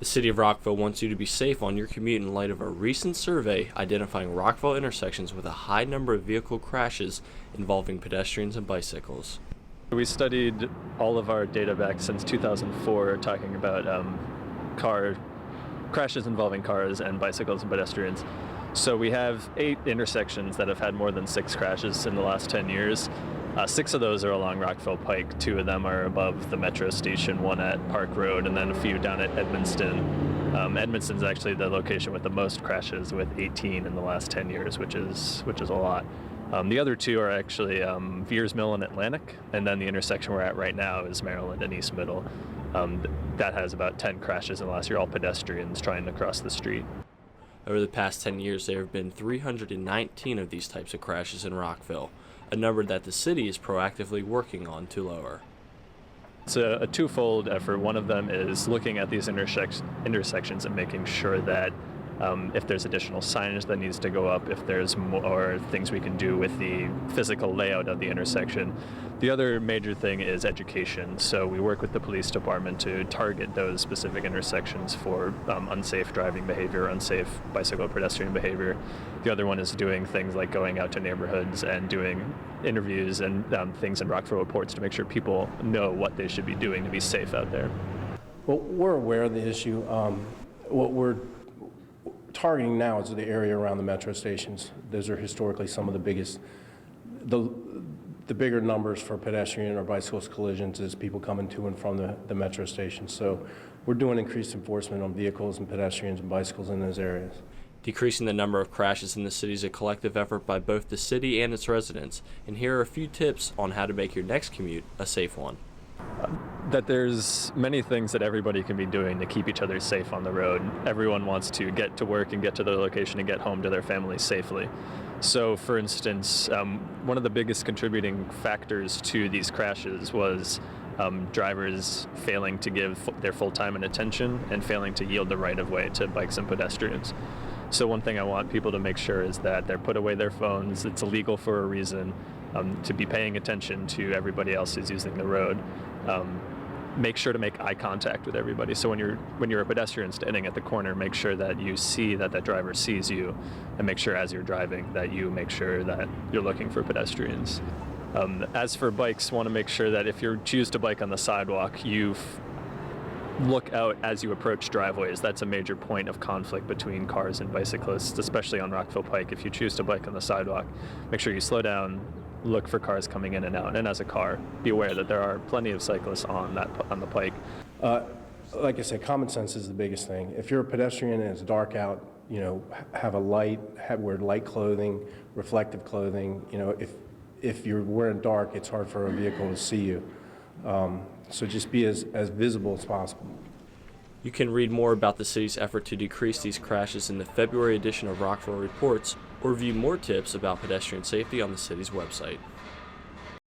The City of Rockville wants you to be safe on your commute in light of a recent survey identifying Rockville intersections with a high number of vehicle crashes involving pedestrians and bicycles. We studied all of our data back since 2004, talking about car crashes involving cars and bicycles and pedestrians. So we have 8 intersections that have had more than 6 crashes in the last 10 years. 6 of those are along Rockville Pike. 2 of them are above the metro station, 1 at Park Road, and then a few down at Edmonston. Edmonston's actually the location with the most crashes, with 18 in the last 10 years, which is a lot. The other 2 are actually Veers Mill and Atlantic, and then the intersection we're at right now is Maryland and East Middle. That has about 10 crashes in the last year, all pedestrians trying to cross the street. Over the past 10 years, there have been 319 of these types of crashes in Rockville, a number that the city is proactively working on to lower. It's a twofold effort. One of them is looking at these intersections and making sure that if there's additional signage that needs to go up, if there's more things we can do with the physical layout of the intersection. The other major thing is education. So we work with the police department to target those specific intersections for unsafe driving behavior, unsafe bicycle pedestrian behavior. The other one is doing things like going out to neighborhoods and doing interviews and things in Rockville reports to make sure people know what they should be doing to be safe out there. Well, we're aware of the issue. What we're targeting now is the area around the metro stations. Those are historically some of the biggest. The bigger numbers for pedestrian or bicyclist collisions is people coming to and from the metro stations. So we're doing increased enforcement on vehicles and pedestrians and bicycles in those areas. Decreasing the number of crashes in the city is a collective effort by both the city and its residents, and here are a few tips on how to make your next commute a safe one. That there's many things that everybody can be doing to keep each other safe on the road. Everyone wants to get to work and get to their location and get home to their families safely. So, for instance, one of the biggest contributing factors to these crashes was drivers failing to give their full time and attention and failing to yield the right of way to bikes and pedestrians. So one thing I want people to make sure is that they're put away their phones. It's illegal for a reason. To be paying attention to everybody else who's using the road. Make sure to make eye contact with everybody. So when you're a pedestrian standing at the corner, make sure that you see that driver sees you, and make sure as you're driving that you make sure that you're looking for pedestrians. As for bikes, want to make sure that if you choose to bike on the sidewalk, you look out as you approach driveways. That's a major point of conflict between cars and bicyclists, especially on Rockville Pike. If you choose to bike on the sidewalk, make sure you slow down, look for cars coming in and out, and as a car, be aware that there are plenty of cyclists on the pike. Like I said, common sense is the biggest thing. If you're a pedestrian and it's dark out, have a light, wear light clothing, reflective clothing. If you're wearing dark, it's hard for a vehicle to see you. So just be as visible as possible. You can read more about the city's effort to decrease these crashes in the February edition of Rockville Reports, or view more tips about pedestrian safety on the city's website.